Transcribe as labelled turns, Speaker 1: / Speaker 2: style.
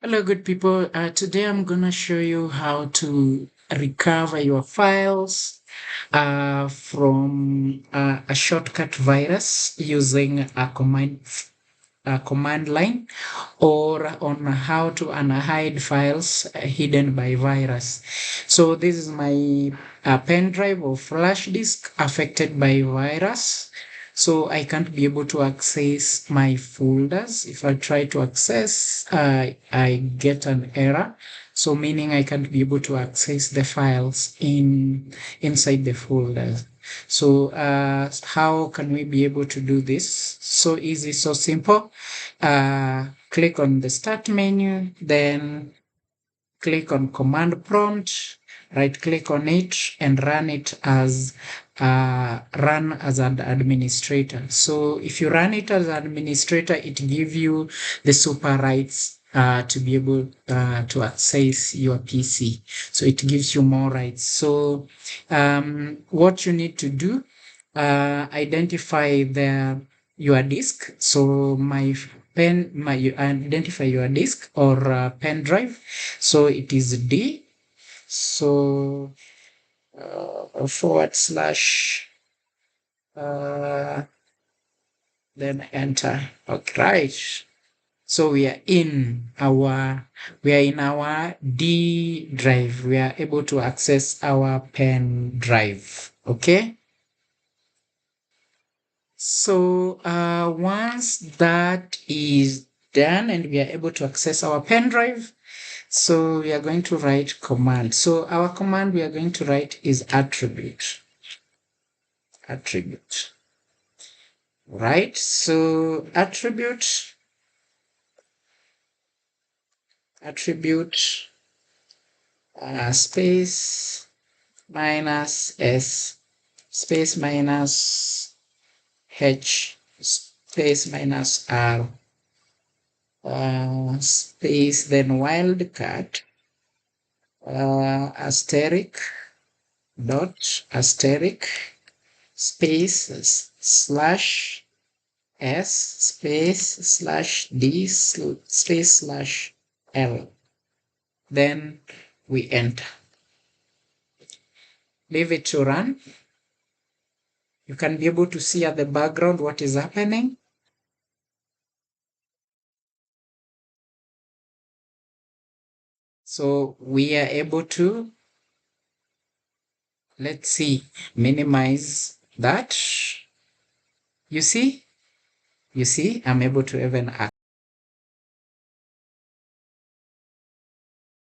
Speaker 1: Hello, good people. Today I'm gonna show you how to recover your files from a shortcut virus using a command line, or on how to unhide files hidden by virus. So this is my pen drive or flash disk affected by virus. So I can't be able to access my folders. If I try to access, I get an error. So meaning I can't be able to access the files inside the folders. So how can we be able to do this? So easy, so simple. Click on the start menu, then click on command prompt, right click on it and run it as run as an administrator. So if you run it as an administrator, it gives you the super rights to be able to access your PC. So it gives you more rights. So what you need to do, identify your disk. So you identify your disk or pen drive. So it is D. So / uh, then enter. Okay, right. So we are in our D drive. We are able to access our pen drive. Okay. So once that is done and we are able to access our pen drive, so we are going to write command. So our command we are going to write is attribute. Right? So attribute space minus S space minus H space minus R space then wildcard asterisk dot asterisk space slash S space slash D space slash L. Then we enter. Leave it to run. You can be able to see at the background what is happening. So we are able to, let's see, minimize that. You see, I'm able to even